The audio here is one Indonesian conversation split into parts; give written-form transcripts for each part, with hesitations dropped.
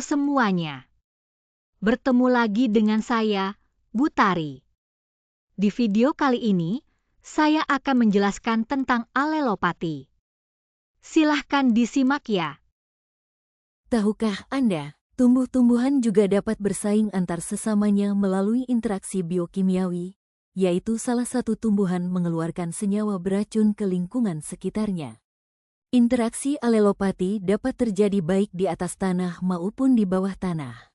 semuanya. Bertemu lagi dengan saya, Bu Tari. Di video kali ini, saya akan menjelaskan tentang alelopati. Silahkan disimak ya. Tahukah Anda, tumbuh-tumbuhan juga dapat bersaing antar sesamanya melalui interaksi biokimiawi, yaitu salah satu tumbuhan mengeluarkan senyawa beracun ke lingkungan sekitarnya. Interaksi alelopati dapat terjadi baik di atas tanah maupun di bawah tanah.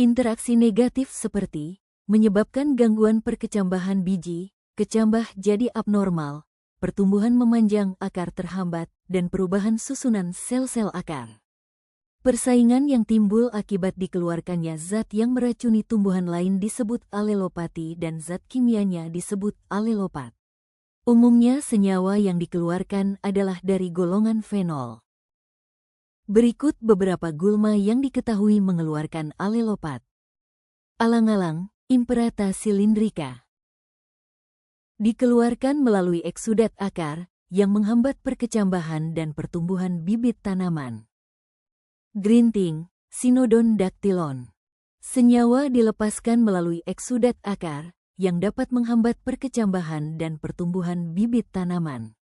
Interaksi negatif seperti menyebabkan gangguan perkecambahan biji, kecambah jadi abnormal, pertumbuhan memanjang akar terhambat, dan perubahan susunan sel-sel akar. Persaingan yang timbul akibat dikeluarkannya zat yang meracuni tumbuhan lain disebut alelopati dan zat kimianya disebut alelopat. Umumnya senyawa yang dikeluarkan adalah dari golongan fenol. Berikut beberapa gulma yang diketahui mengeluarkan alelopat. Alang-alang, Imperata cylindrica. Dikeluarkan melalui eksudat akar yang menghambat perkecambahan dan pertumbuhan bibit tanaman. Grinting, Cynodon dactylon. Senyawa dilepaskan melalui eksudat akar yang dapat menghambat perkecambahan dan pertumbuhan bibit tanaman.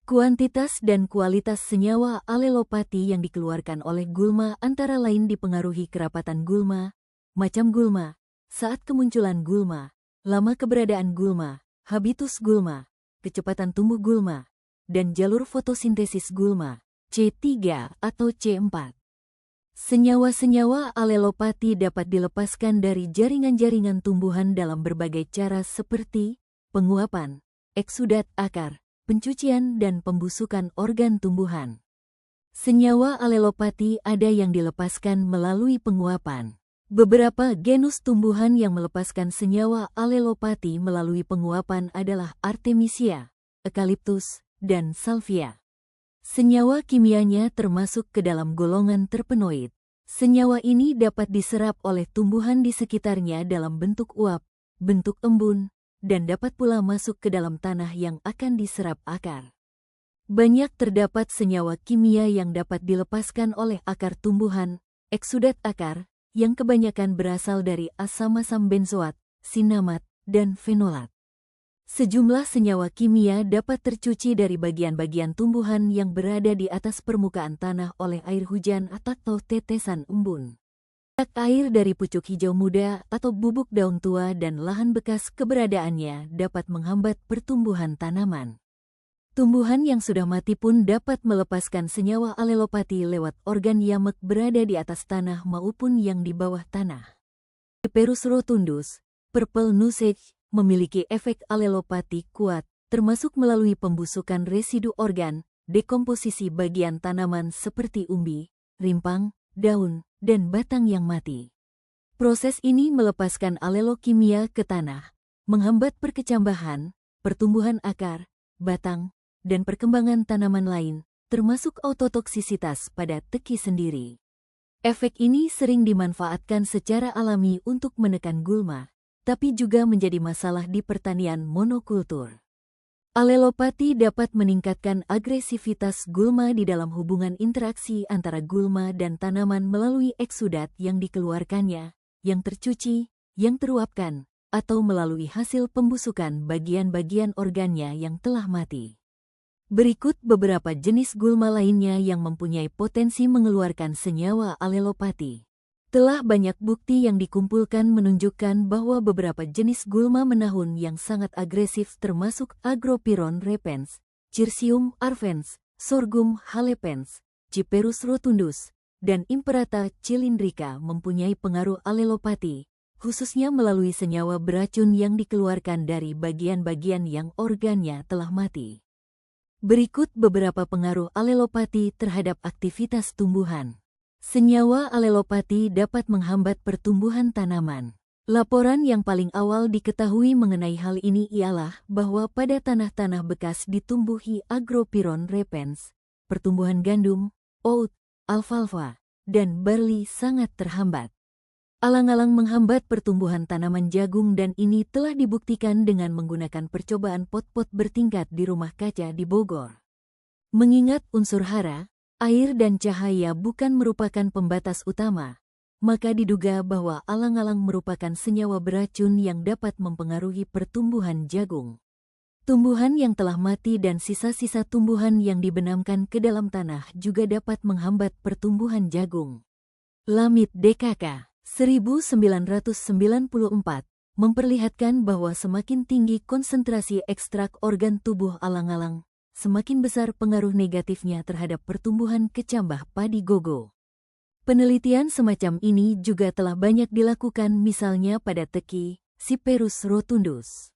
Kuantitas dan kualitas senyawa alelopati yang dikeluarkan oleh gulma antara lain dipengaruhi kerapatan gulma, macam gulma, saat kemunculan gulma, lama keberadaan gulma, habitus gulma, kecepatan tumbuh gulma, dan jalur fotosintesis gulma, C3 atau C4. Senyawa-senyawa alelopati dapat dilepaskan dari jaringan-jaringan tumbuhan dalam berbagai cara seperti penguapan, eksudat akar, pencucian dan pembusukan organ tumbuhan. Senyawa alelopati ada yang dilepaskan melalui penguapan. Beberapa genus tumbuhan yang melepaskan senyawa alelopati melalui penguapan adalah Artemisia, Eucalyptus, dan Salvia. Senyawa kimianya termasuk ke dalam golongan terpenoid. Senyawa ini dapat diserap oleh tumbuhan di sekitarnya dalam bentuk uap, bentuk embun, dan dapat pula masuk ke dalam tanah yang akan diserap akar. Banyak terdapat senyawa kimia yang dapat dilepaskan oleh akar tumbuhan, eksudat akar, yang kebanyakan berasal dari asam-asam benzoat, sinamat, dan fenolat. Sejumlah senyawa kimia dapat tercuci dari bagian-bagian tumbuhan yang berada di atas permukaan tanah oleh air hujan atau tetesan embun. Air dari pucuk hijau muda atau bubuk daun tua dan lahan bekas keberadaannya dapat menghambat pertumbuhan tanaman. Tumbuhan yang sudah mati pun dapat melepaskan senyawa alelopati lewat organ yamek berada di atas tanah maupun yang di bawah tanah. Cyperus rotundus, purple nusage, memiliki efek alelopati kuat, termasuk melalui pembusukan residu organ, dekomposisi bagian tanaman seperti umbi, rimpang, daun, dan batang yang mati. Proses ini melepaskan alelokimia ke tanah, menghambat perkecambahan, pertumbuhan akar, batang, dan perkembangan tanaman lain, termasuk autotoksisitas pada teki sendiri. Efek ini sering dimanfaatkan secara alami untuk menekan gulma, tapi juga menjadi masalah di pertanian monokultur. Alelopati dapat meningkatkan agresivitas gulma di dalam hubungan interaksi antara gulma dan tanaman melalui eksudat yang dikeluarkannya, yang tercuci, yang teruapkan, atau melalui hasil pembusukan bagian-bagian organnya yang telah mati. Berikut beberapa jenis gulma lainnya yang mempunyai potensi mengeluarkan senyawa alelopati. Telah banyak bukti yang dikumpulkan menunjukkan bahwa beberapa jenis gulma menahun yang sangat agresif termasuk Agropyron repens, Cirsium arvens, Sorghum halepens, Cyperus rotundus, dan Imperata cylindrica mempunyai pengaruh alelopati, khususnya melalui senyawa beracun yang dikeluarkan dari bagian-bagian yang organnya telah mati. Berikut beberapa pengaruh alelopati terhadap aktivitas tumbuhan. Senyawa alelopati dapat menghambat pertumbuhan tanaman. Laporan yang paling awal diketahui mengenai hal ini ialah bahwa pada tanah-tanah bekas ditumbuhi Agropyron repens, pertumbuhan gandum, oat, alfalfa, dan barley sangat terhambat. Alang-alang menghambat pertumbuhan tanaman jagung dan ini telah dibuktikan dengan menggunakan percobaan pot-pot bertingkat di rumah kaca di Bogor. Mengingat unsur hara, Air dan cahaya bukan merupakan pembatas utama, maka diduga bahwa alang-alang merupakan senyawa beracun yang dapat mempengaruhi pertumbuhan jagung. Tumbuhan yang telah mati dan sisa-sisa tumbuhan yang dibenamkan ke dalam tanah juga dapat menghambat pertumbuhan jagung. Lamid DKK 1994 memperlihatkan bahwa semakin tinggi konsentrasi ekstrak organ tubuh alang-alang, semakin besar pengaruh negatifnya terhadap pertumbuhan kecambah padi gogo. Penelitian semacam ini juga telah banyak dilakukan misalnya pada teki, Cyperus rotundus.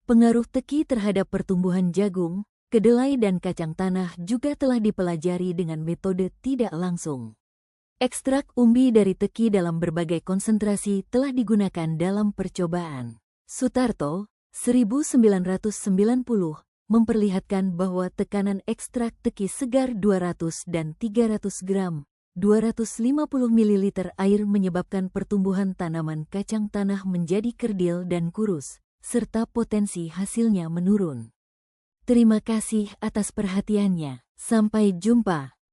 Pengaruh teki terhadap pertumbuhan jagung, kedelai dan kacang tanah juga telah dipelajari dengan metode tidak langsung. Ekstrak umbi dari teki dalam berbagai konsentrasi telah digunakan dalam percobaan. Sutarto, 1990, memperlihatkan bahwa tekanan ekstrak teki segar 200 dan 300 gram, 250 ml air menyebabkan pertumbuhan tanaman kacang tanah menjadi kerdil dan kurus, serta potensi hasilnya menurun. Terima kasih atas perhatiannya. Sampai jumpa.